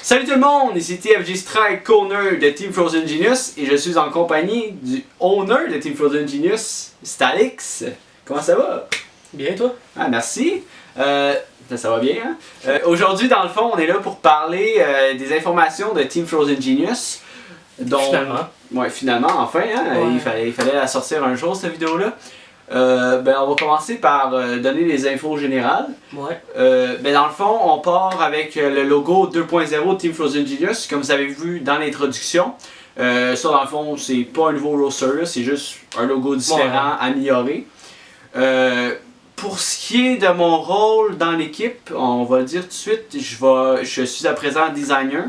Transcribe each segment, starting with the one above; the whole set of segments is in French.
Salut tout le monde, ici TFG Strike, co-owner de Team Frozen Genius et je suis en compagnie du owner de Team Frozen Genius, c'est Alex. Comment ça va? Bien toi? Ah merci. Ça va bien hein? Aujourd'hui dans le fond on est là pour parler des informations de Team Frozen Genius. Finalement. Ouais, finalement, enfin, hein, Ouais. il fallait la sortir un jour cette vidéo-là. On va commencer par donner les infos générales. Ouais. Dans le fond, on part avec le logo 2.0 de Team Frozen Genius, comme vous avez vu dans l'introduction. Ça, dans le fond, c'est pas un nouveau roster, c'est juste un logo différent, amélioré. Pour ce qui est de mon rôle dans l'équipe, on va le dire tout de suite, je suis à présent designer.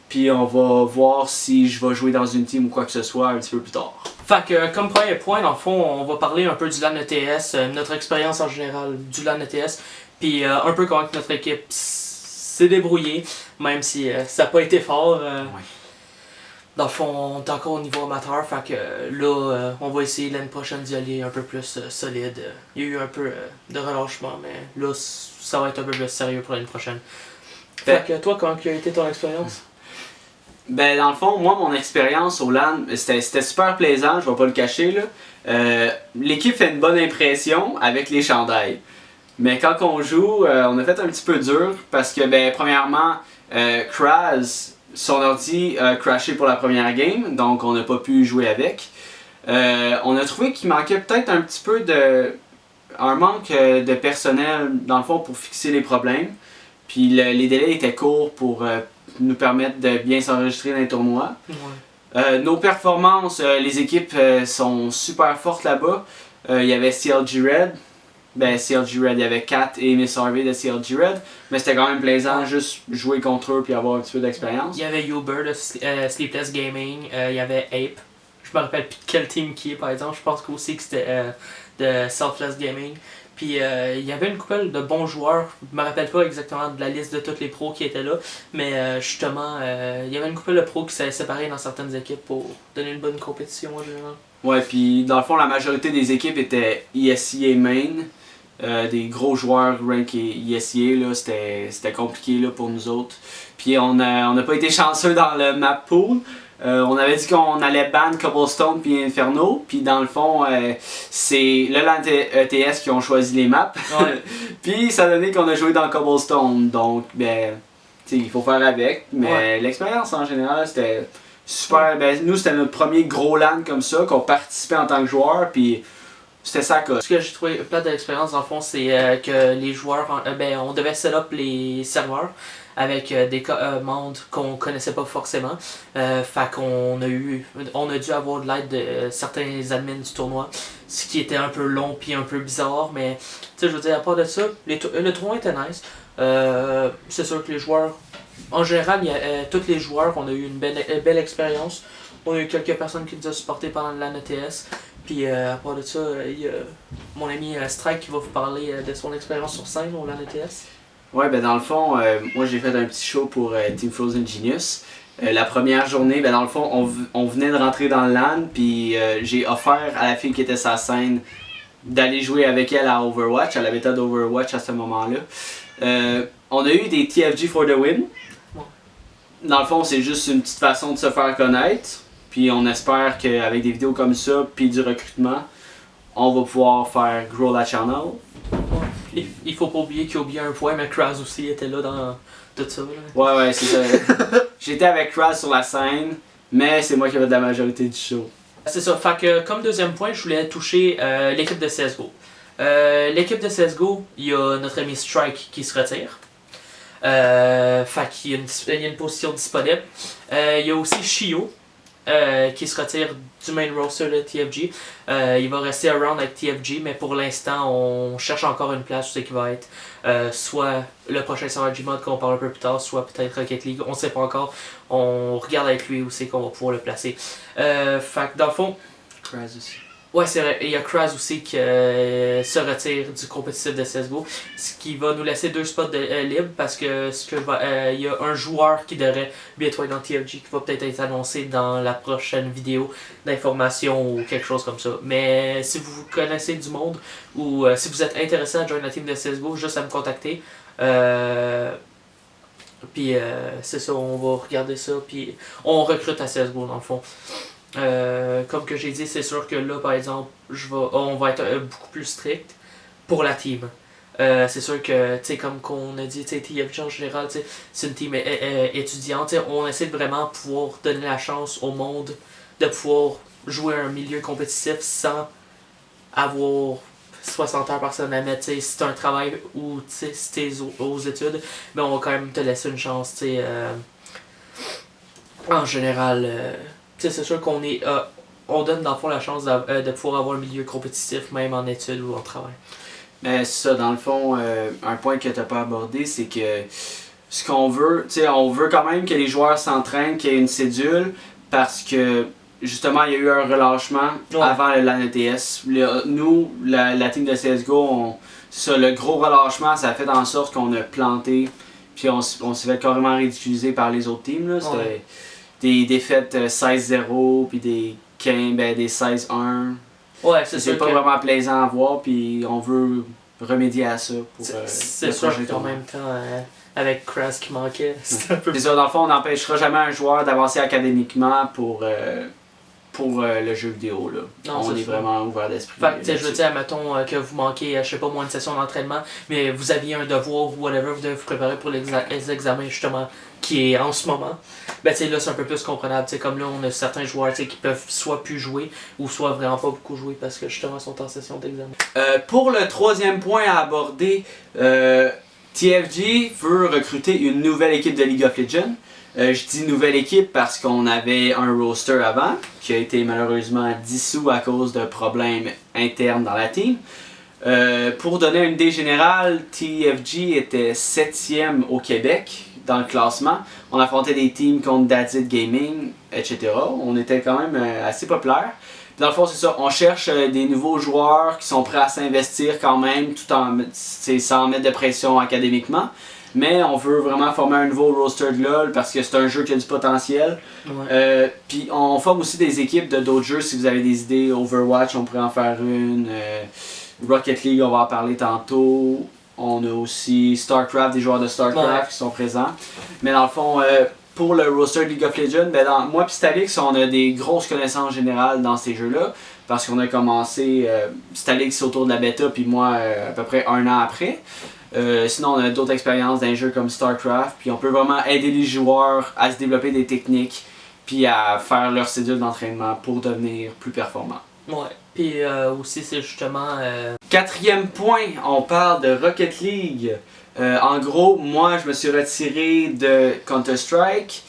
Puis on va voir si je vais jouer dans une team ou quoi que ce soit un petit peu plus tard. Fait que comme premier point, dans le fond, on va parler un peu du LAN ETS, notre expérience en général du LAN ETS, puis un peu comment notre équipe s'est débrouillée, même si ça n'a pas été fort. Ouais. Dans le fond, on est encore au niveau amateur, fait que là, on va essayer l'année prochaine d'y aller un peu plus solide. Il y a eu un peu de relâchement, mais là, ça va être un peu plus sérieux pour l'année prochaine. Fait que toi, comment a été ton expérience? Dans le fond, moi, mon expérience au LAN, c'était super plaisant, je vais pas le cacher. L'équipe fait une bonne impression avec les chandails. Mais quand on joue, on a fait un petit peu dur parce que, premièrement, Kraz, son ordi a crashé pour la première game, donc on n'a pas pu jouer avec. On a trouvé qu'il manquait peut-être un petit peu un manque de personnel, dans le fond, pour fixer les problèmes. Puis les délais étaient courts pour nous permettre de bien s'enregistrer dans les tournois. Ouais. Nos performances, les équipes sont super fortes là-bas. Il y avait CLG Red. CLG Red, il y avait Kat et Miss Harvey de CLG Red. Mais c'était quand même plaisant juste jouer contre eux puis avoir un petit peu d'expérience. Il y avait Uber de Sleepless Gaming, il y avait Ape. Je me rappelle plus de quel team qui est par exemple, je pense aussi que c'était de Selfless Gaming. Puis il y avait une couple de bons joueurs, je me rappelle pas exactement de la liste de tous les pros qui étaient là, mais justement, il y avait une couple de pros qui s'avaient séparés dans certaines équipes pour donner une bonne compétition en général. Ouais, puis dans le fond, la majorité des équipes étaient ESEA main. Des gros joueurs rank ESEA, là, c'était compliqué là, pour nous autres. Puis on n'a pas été chanceux dans le map pool. On avait dit qu'on allait ban Cobblestone puis Inferno, puis dans le fond, c'est le LAN ETS qui ont choisi les maps. Ouais. Puis ça a donné qu'on a joué dans Cobblestone, donc il faut faire avec. Mais l'expérience en général, c'était super. Nous, c'était notre premier gros LAN comme ça, qu'on participait en tant que joueur, puis c'était ça quoi. Ce que j'ai trouvé plate de l'expérience, dans le fond, c'est que les joueurs, on devait set up les serveurs avec des commandes qu'on connaissait pas forcément. Fait qu'on a dû avoir de l'aide de certains admins du tournoi, ce qui était un peu long puis un peu bizarre, mais tu sais, je veux dire, à part de ça, le tournoi était nice. C'est sûr que les joueurs, en général, tous les joueurs, on a eu une belle expérience. On a eu quelques personnes qui nous ont supporté pendant l'AN ETS. Puis à part de ça, il y a mon ami Strike qui va vous parler de son expérience sur scène au LAN ETS. Ouais, dans le fond, moi j'ai fait un petit show pour Team Frozen Genius. La première journée, dans le fond, on venait de rentrer dans le LAN, puis j'ai offert à la fille qui était sur la scène d'aller jouer avec elle à Overwatch, à la bêta d'Overwatch à ce moment-là. On a eu des TFG for the win. Ouais. Dans le fond, c'est juste une petite façon de se faire connaître. Puis on espère qu'avec des vidéos comme ça, puis du recrutement, on va pouvoir faire grow la channel. Ouais. Il faut pas oublier qu'il y a oublié un point, mais Kraz aussi était là dans tout ça. Là. Ouais, c'est ça. J'étais avec Kraz sur la scène, mais c'est moi qui avais de la majorité du show. C'est ça, fait que comme deuxième point, je voulais toucher l'équipe de CSGO. L'équipe de CSGO, il y a notre ami Strike qui se retire. Fait qu'il y a une position disponible. Il y a aussi Shio. Qui se retire du main roster de TFG. Il va rester around avec TFG, mais pour l'instant, on cherche encore une place où c'est qui va être. Soit le prochain serveur Gmod qu'on parle un peu plus tard, soit peut-être Rocket League, on sait pas encore. On regarde avec lui où c'est qu'on va pouvoir le placer. Fait que dans le fond... Kraz aussi. Ouais, c'est vrai. Il y a Kraz aussi qui se retire du compétitif de CSGO, ce qui va nous laisser deux spots libres parce que il y a un joueur qui devrait bientôt être dans TFG qui va peut-être être annoncé dans la prochaine vidéo d'information ou quelque chose comme ça. Mais si vous connaissez du monde ou si vous êtes intéressé à joindre la team de CSGO, juste à me contacter. Puis c'est ça, on va regarder ça, puis on recrute à CSGO dans le fond. Comme que j'ai dit, c'est sûr que là, par exemple, on va être beaucoup plus strict pour la team. C'est sûr que, tu sais, comme qu'on a dit, TFG en général, c'est une team étudiante. On essaie de vraiment pouvoir donner la chance au monde de pouvoir jouer un milieu compétitif sans avoir 60 heures par semaine à mettre. Si c'est un travail ou si t'es aux études, mais on va quand même te laisser une chance. En général, c'est sûr qu'on est on donne dans le fond la chance de pouvoir avoir un milieu compétitif même en études ou en travail. Mais c'est ça, dans le fond, un point que tu n'as pas abordé, c'est que ce qu'on veut, on veut quand même que les joueurs s'entraînent, qu'il y ait une cédule, parce que justement, il y a eu un relâchement avant l'AN ETS. Nous, la team de CSGO, le gros relâchement, ça a fait en sorte qu'on a planté, puis on s'est fait carrément ridiculiser par les autres teams. C'était des défaites 16-0, puis des 16-1. Ouais, c'est pas vraiment plaisant à voir, puis on veut remédier à ça pour c'est sûr qu'en même temps, avec Kraz qui manquait, c'est un peu... C'est ça, dans le fond, on n'empêchera jamais un joueur d'avancer académiquement pour le jeu vidéo. Là. Non, on est vraiment ouvert d'esprit. Fait que, je veux dire, mettons que vous manquez, je sais pas moi, une session d'entraînement, mais vous aviez un devoir ou whatever, vous devez vous préparer pour les examens justement qui est en ce moment. Ben là c'est un peu plus comprenable. Comme là, on a certains joueurs qui peuvent soit plus jouer ou soit vraiment pas beaucoup jouer parce que justement ils sont en session d'examen. Pour le troisième point à aborder, TFG veut recruter une nouvelle équipe de League of Legends. Je dis nouvelle équipe parce qu'on avait un roster avant qui a été malheureusement dissous à cause de problèmes internes dans la team. Pour donner une idée générale, TFG était 7e au Québec dans le classement. On affrontait des teams comme Dadit Gaming, etc. On était quand même assez populaire. Dans le fond, c'est ça, on cherche des nouveaux joueurs qui sont prêts à s'investir quand même, tout en sans mettre de pression académiquement. Mais on veut vraiment former un nouveau roster de LoL parce que c'est un jeu qui a du potentiel. Ouais. Puis on forme aussi des équipes de d'autres jeux si vous avez des idées. Overwatch, on pourrait en faire une. Rocket League, on va en parler tantôt. On a aussi StarCraft, des joueurs de StarCraft qui sont présents. Mais dans le fond, pour le roster League of Legends, moi et Stalix, on a des grosses connaissances générales dans ces jeux-là. Parce qu'on a commencé, Stalix autour de la bêta, puis moi à peu près un an après. Sinon, on a d'autres expériences dans des jeux comme StarCraft, puis on peut vraiment aider les joueurs à se développer des techniques, puis à faire leur cédule d'entraînement pour devenir plus performants. Ouais, puis aussi c'est justement... Quatrième point, on parle de Rocket League. En gros, moi je me suis retiré de Counter-Strike,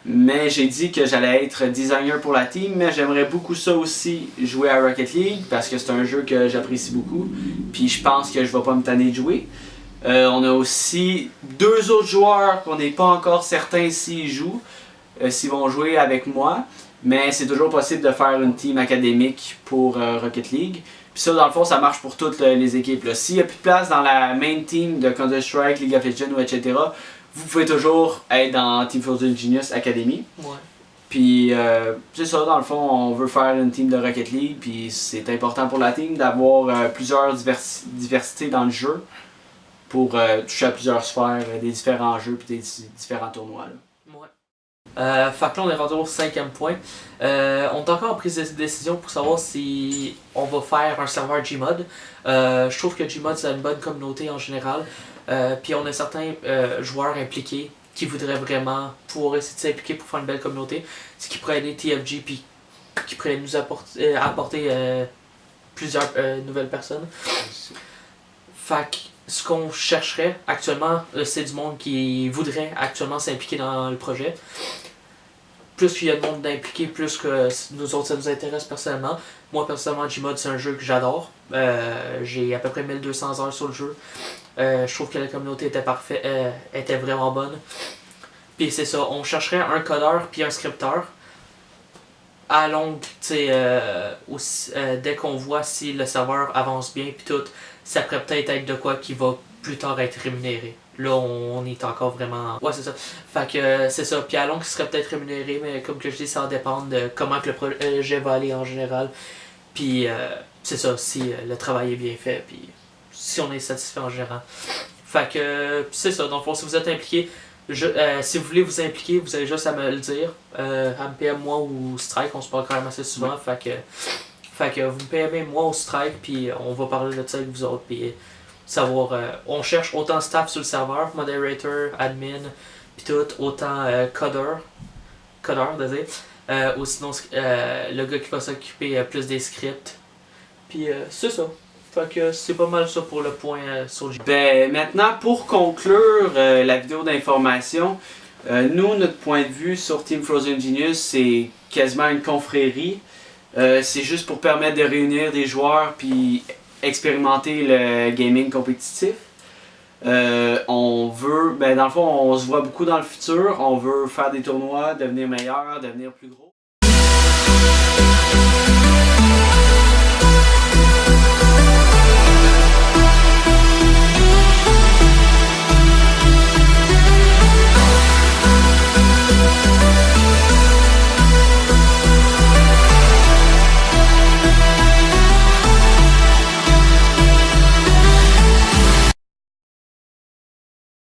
mais j'ai dit que j'allais être designer pour la team, mais j'aimerais beaucoup ça aussi, jouer à Rocket League, parce que c'est un jeu que j'apprécie beaucoup, puis je pense que je vais pas me tanner de jouer. On a aussi 2 autres joueurs qu'on n'est pas encore certain s'ils jouent, s'ils vont jouer avec moi. Mais c'est toujours possible de faire une team académique pour Rocket League. Puis ça, dans le fond, ça marche pour toutes les équipes. S'il n'y a plus de place dans la main team de Counter-Strike, League of Legends, etc., vous pouvez toujours être dans Team Frozen Genius Academy. Ouais. Puis c'est ça, dans le fond, on veut faire une team de Rocket League. Puis c'est important pour la team d'avoir plusieurs diversités dans le jeu pour toucher à plusieurs sphères, des différents jeux puis des différents tournois. Là. Fait que là on est rendu au 5e point. On est encore en prise de décision pour savoir si on va faire un serveur Gmod. Je trouve que Gmod c'est une bonne communauté en général. Puis on a certains joueurs impliqués qui voudraient vraiment pouvoir essayer de s'impliquer pour faire une belle communauté. Ce qui pourrait aider TFG puis qui pourrait nous apporter plusieurs nouvelles personnes. Fait que ce qu'on chercherait actuellement, c'est du monde qui voudrait actuellement s'impliquer dans le projet. Plus qu'il y a de monde d'impliquer, plus que nous autres ça nous intéresse personnellement. Moi personnellement, Gmod c'est un jeu que j'adore. J'ai à peu près 1200 heures sur le jeu. Je trouve que la communauté était était vraiment bonne. Puis c'est ça, on chercherait un codeur puis un scripteur. À longue, dès qu'on voit si le serveur avance bien puis tout, ça pourrait peut-être être de quoi qui va plus tard être rémunéré. Là, on est encore vraiment... Ouais, c'est ça. Fait que c'est ça. Puis à long, il serait peut-être rémunéré, mais comme que je dis, ça va dépendre de comment que le projet va aller en général. Puis c'est ça, si le travail est bien fait, puis si on est satisfait en général. Fait que c'est ça. Donc, si vous êtes impliqué, Si vous voulez vous impliquer, vous avez juste à me le dire. À me PM moi ou Strike, on se parle quand même assez souvent. Fait que vous me PM moi ou Strike, puis on va parler de ça avec vous autres. Puis savoir. On cherche autant staff sur le serveur, moderator, admin, puis tout, autant codeur, désolé. Ou sinon le gars qui va s'occuper plus des scripts. Puis c'est ça. Fait que c'est pas mal ça pour le point sur le jeu. Ben, maintenant, pour conclure la vidéo d'information, nous, notre point de vue sur Team Frozen Genius, c'est quasiment une confrérie. C'est juste pour permettre de réunir des joueurs puis expérimenter le gaming compétitif. On veut, ben dans le fond, on se voit beaucoup dans le futur. On veut faire des tournois, devenir meilleur, devenir plus gros.